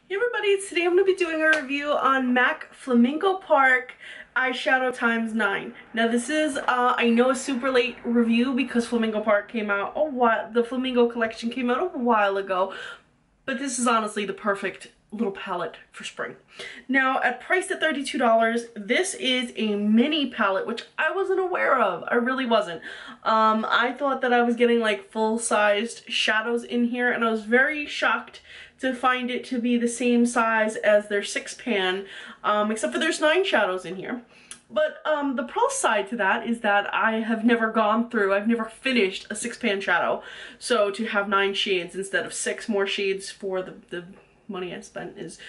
Hey everybody, today I'm going to be doing a review on MAC Flamingo Park eyeshadow times 9. Now this is, I know, a super late review because Flamingo Park came out the Flamingo collection came out a while ago, but this is honestly the perfect little palette for spring. Now, priced at $32, this is a mini palette, which I wasn't aware of. I really wasn't. I thought that I was getting like full-sized shadows in here, and I was very shocked to find it to be the same size as their 6-pan, except for there's 9 shadows in here. But the plus side to that is that I have never I've never finished a 6-pan shadow. So to have 9 shades instead of 6 more shades for the money I spent is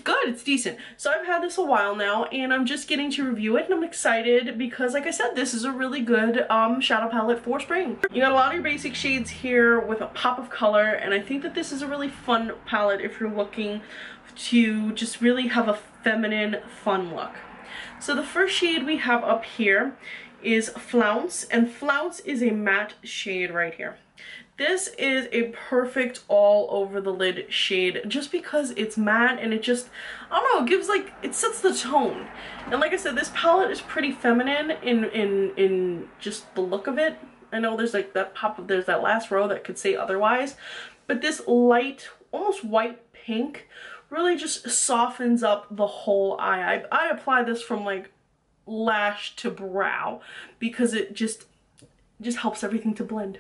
good. It's decent. So I've had this a while now, and I'm just getting to review it, and I'm excited because, like I said, this is a really good shadow palette for spring. You got a lot of your basic shades here with a pop of color, and I think that this is a really fun palette if you're looking to just really have a feminine, fun look. So the first shade we have up here is Flounce, and Flounce is a matte shade right here. This is a perfect all over the lid shade just because it's matte, and it just, I don't know, it gives like, it sets the tone. And like I said, this palette is pretty feminine in just the look of it. I know there's like that there's that last row that could say otherwise, but this light, almost white pink really just softens up the whole eye. I apply this from like lash to brow because it just helps everything to blend.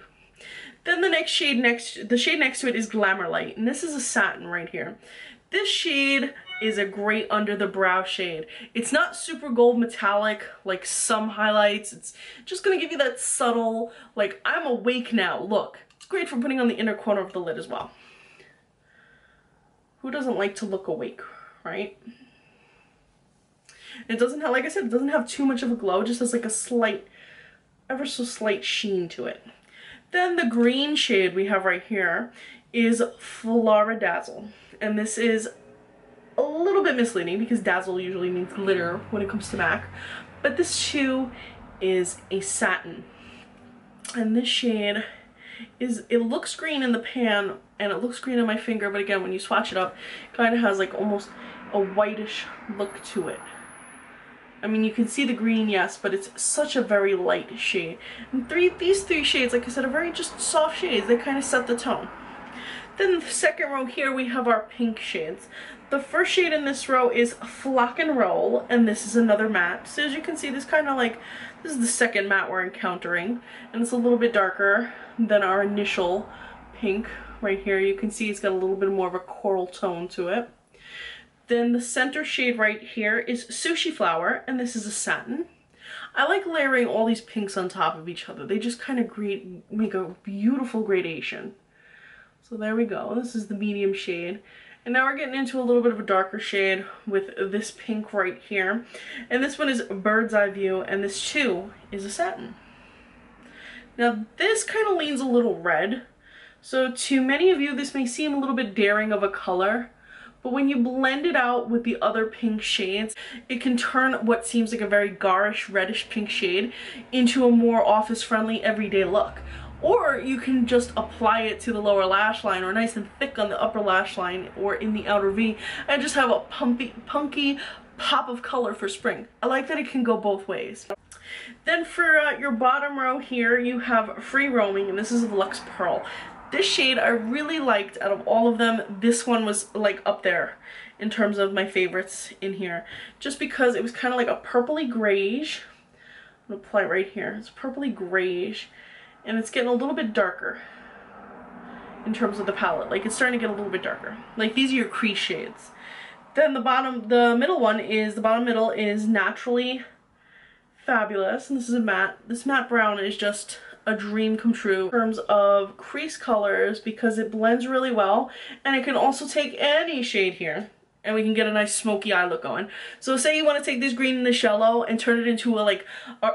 Then the shade next to it is Glamour Light, and this is a satin right here. This shade is a great under the brow shade. It's not super gold metallic like some highlights. It's just gonna give you that subtle, like, I'm awake now look. It's great for putting on the inner corner of the lid as well. Who doesn't like to look awake, right? It doesn't have, like I said, it doesn't have too much of a glow. It just has like a slight, ever so slight sheen to it. Then the green shade we have right here is Floridazzle, and this is a little bit misleading because dazzle usually means glitter when it comes to MAC, but this too is a satin. And this shade is, it looks green in the pan and it looks green on my finger, but again, when you swatch it up, it kind of has like almost a whitish look to it. I mean, you can see the green, yes, but it's such a very light shade. And these three shades, like I said, are very just soft shades. They kind of set the tone. Then the second row here, we have our pink shades. The first shade in this row is Flock and Roll, and this is another matte. So as you can see, this is the second matte we're encountering, and it's a little bit darker than our initial pink right here. You can see it's got a little bit more of a coral tone to it. Then the center shade right here is Sushi Flower, and this is a satin. I like layering all these pinks on top of each other. They just kind of make a beautiful gradation. So there we go. This is the medium shade. And now we're getting into a little bit of a darker shade with this pink right here. And this one is Bird's Eye View, and this too is a satin. Now this kind of leans a little red. So to many of you, this may seem a little bit daring of a color. But when you blend it out with the other pink shades, it can turn what seems like a very garish, reddish pink shade into a more office-friendly, everyday look. Or you can just apply it to the lower lash line, or nice and thick on the upper lash line, or in the outer V, and just have a punky pop of color for spring. I like that it can go both ways. Then for your bottom row here, you have Free Roaming, and this is Luxe Pearl. This shade I really liked. Out of all of them, this one was like up there in terms of my favorites in here, just because it was kind of like a purpley grayish. I'm gonna apply it right here. It's purpley grayish, and it's getting a little bit darker in terms of the palette. Like, it's starting to get a little bit darker. Like, these are your crease shades. Then the bottom middle is Naturally Fabulous, and this is a matte. This matte brown is just a dream come true in terms of crease colors because it blends really well, and it can also take any shade here and we can get a nice smoky eye look going. So say you want to take this green in the shallow and turn it into a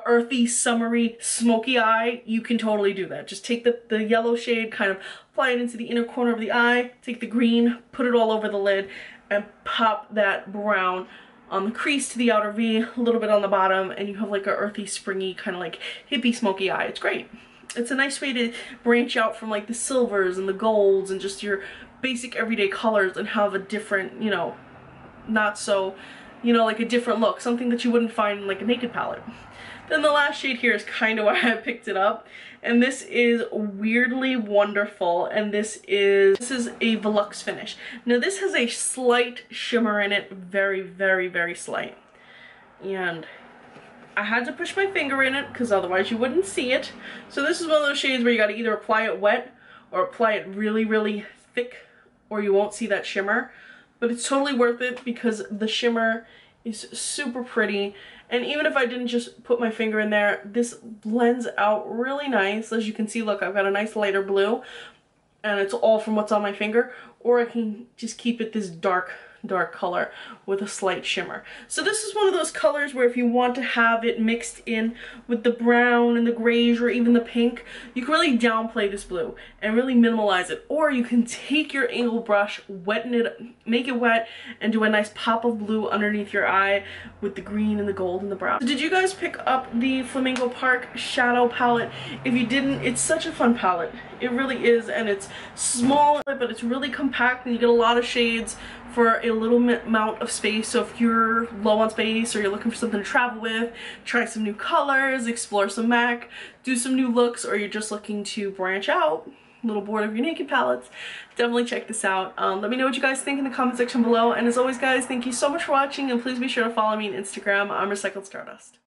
earthy, summery, smoky eye, you can totally do that. Just take the yellow shade, kind of apply it into the inner corner of the eye, take the green, put it all over the lid, and pop that brown on the crease to the outer V, a little bit on the bottom, and you have like a earthy, springy, kind of like hippie, smoky eye. It's great. It's a nice way to branch out from like the silvers and the golds and just your basic everyday colors and have a different, you know, not so, you know, like a different look, something that you wouldn't find in like a naked palette. Then the last shade here is kind of why I picked it up, and this is Weirdly Wonderful, and this is a Velux finish. Now this has a slight shimmer in it, very, very, very slight, and I had to push my finger in it because otherwise you wouldn't see it. So this is one of those shades where you got to either apply it wet or apply it really, really thick, or you won't see that shimmer. But it's totally worth it because the shimmer is super pretty. And even if I didn't just put my finger in there, this blends out really nice. As you can see, look, I've got a nice lighter blue, and it's all from what's on my finger. Or I can just keep it this dark color with a slight shimmer. So this is one of those colors where if you want to have it mixed in with the brown and the grays or even the pink, you can really downplay this blue and really minimalize it. Or you can take your angle brush, wetten it, make it wet, and do a nice pop of blue underneath your eye with the green and the gold and the brown. So did you guys pick up the Flamingo Park Shadow palette? If you didn't, it's such a fun palette. It really is, and it's small, but it's really compact, and you get a lot of shades for a little amount of space. So if you're low on space or you're looking for something to travel with, try some new colors, explore some MAC, do some new looks, or you're just looking to branch out, a little bored of your naked palettes, definitely check this out. Let me know what you guys think in the comment section below, and as always guys, thank you so much for watching, and please be sure to follow me on Instagram. I'm Recycled Stardust.